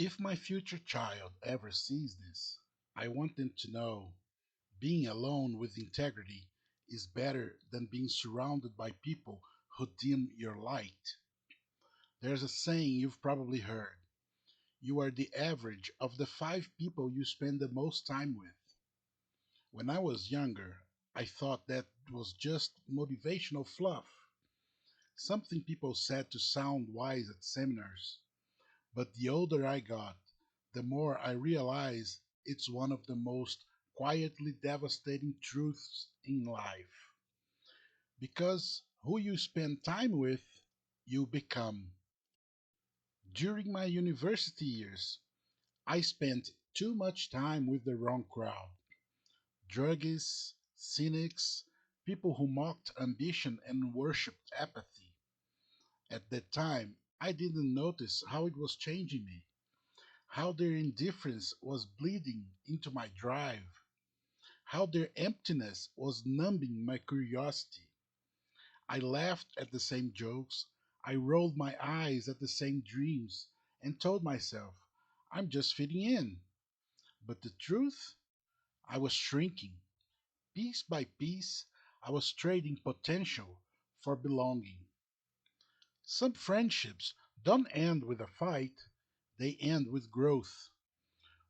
If my future child ever sees this, I want them to know being alone with integrity is better than being surrounded by people who dim your light. There's a saying you've probably heard: you are the average of the five people you spend the most time with. When I was younger, I thought that was just motivational fluff, something people said to sound wise at seminars. But the older I got, the more I realize it's one of the most quietly devastating truths in life. Because who you spend time with, you become. During my university years, I spent too much time with the wrong crowd: druggies, cynics, people who mocked ambition and worshipped apathy. At that time, I didn't notice how it was changing me, how their indifference was bleeding into my drive, how their emptiness was numbing my curiosity. I laughed at the same jokes, I rolled my eyes at the same dreams, and told myself, I'm just fitting in. But the truth? I was shrinking. Piece by piece, I was trading potential for belonging. Some friendships don't end with a fight, they end with growth.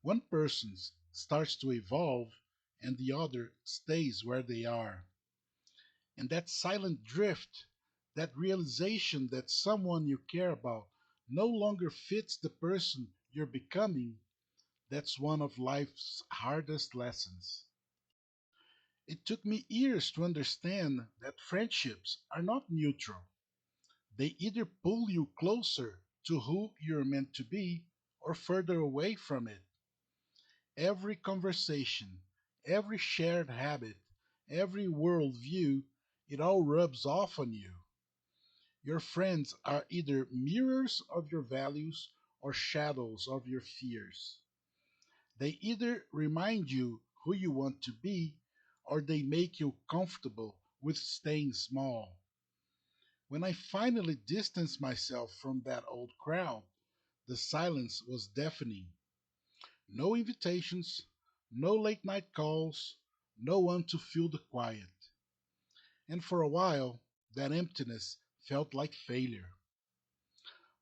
One person starts to evolve and the other stays where they are. And that silent drift, that realization that someone you care about no longer fits the person you're becoming, that's one of life's hardest lessons. It took me years to understand that friendships are not neutral. They either pull you closer to who you're meant to be or further away from it. Every conversation, every shared habit, every worldview, it all rubs off on you. Your friends are either mirrors of your values or shadows of your fears. They either remind you who you want to be or they make you comfortable with staying small. When I finally distanced myself from that old crowd, the silence was deafening. No invitations, no late night calls, no one to fill the quiet. And for a while, that emptiness felt like failure.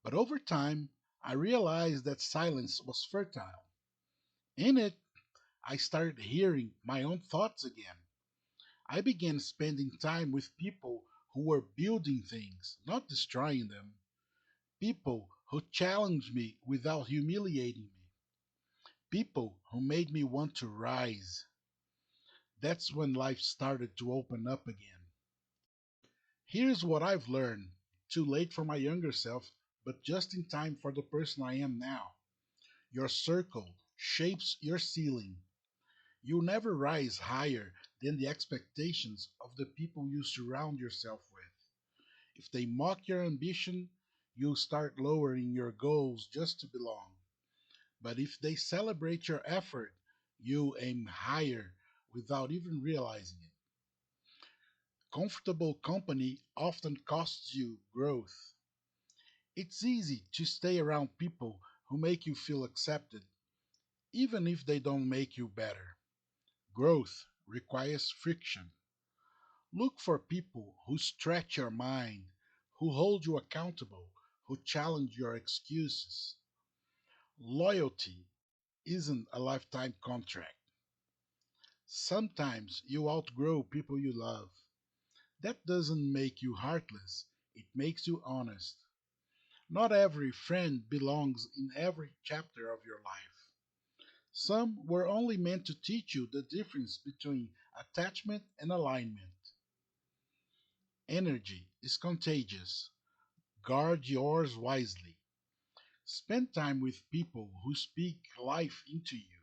But over time, I realized that silence was fertile. In it, I started hearing my own thoughts again. I began spending time with people who were building things, not destroying them. People who challenged me without humiliating me. People who made me want to rise. That's when life started to open up again. Here's what I've learned: too late for my younger self, but just in time for the person I am now. Your circle shapes your ceiling. You'll never rise higher than the expectations of the people you surround yourself with. If they mock your ambition, you'll start lowering your goals just to belong. But if they celebrate your effort, you aim higher without even realizing it. Comfortable company often costs you growth. It's easy to stay around people who make you feel accepted, even if they don't make you better. Growth requires friction. Look for people who stretch your mind, who hold you accountable, who challenge your excuses. Loyalty isn't a lifetime contract. Sometimes you outgrow people you love. That doesn't make you heartless, it makes you honest. Not every friend belongs in every chapter of your life. Some were only meant to teach you the difference between attachment and alignment. Energy is contagious. Guard yours wisely. Spend time with people who speak life into you.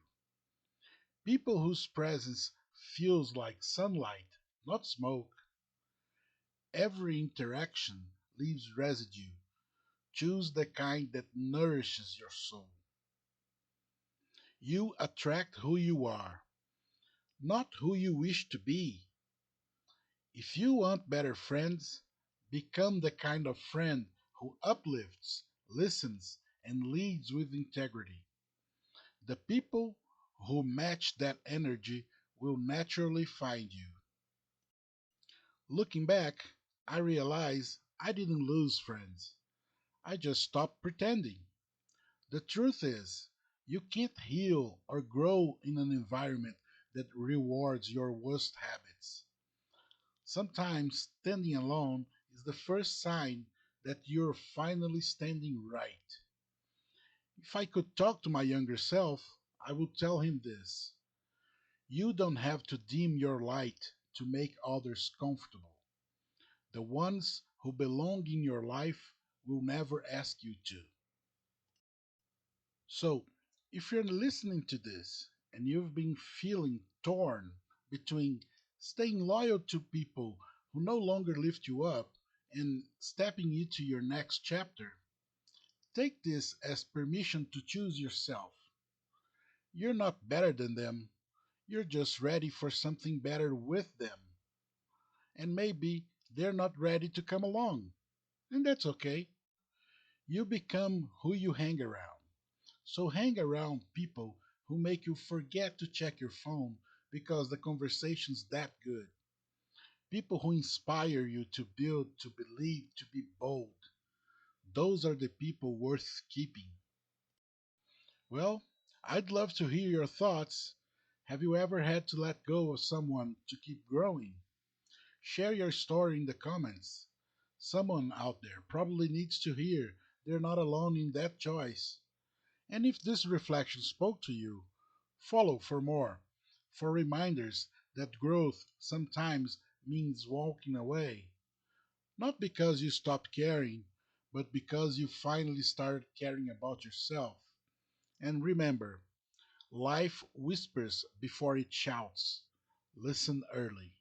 People whose presence feels like sunlight, not smoke. Every interaction leaves residue. Choose the kind that nourishes your soul. You attract who you are, not who you wish to be. If you want better friends, become the kind of friend who uplifts, listens, and leads with integrity. The people who match that energy will naturally find you. Looking back, I realize I didn't lose friends. I just stopped pretending. The truth is, you can't heal or grow in an environment that rewards your worst habits. Sometimes standing alone is the first sign that you're finally standing right. If I could talk to my younger self, I would tell him this: you don't have to dim your light to make others comfortable. The ones who belong in your life will never ask you to. So, if you're listening to this and you've been feeling torn between staying loyal to people who no longer lift you up and stepping into your next chapter, take this as permission to choose yourself. You're not better than them, you're just ready for something better with them. And maybe they're not ready to come along, and that's okay. You become who you hang around. So hang around people who make you forget to check your phone because the conversation's that good. People who inspire you to build, to believe, to be bold. Those are the people worth keeping. Well, I'd love to hear your thoughts. Have you ever had to let go of someone to keep growing? Share your story in the comments. Someone out there probably needs to hear they're not alone in that choice. And if this reflection spoke to you, follow for more, for reminders that growth sometimes means walking away. Not because you stopped caring, but because you finally started caring about yourself. And remember, life whispers before it shouts. Listen early.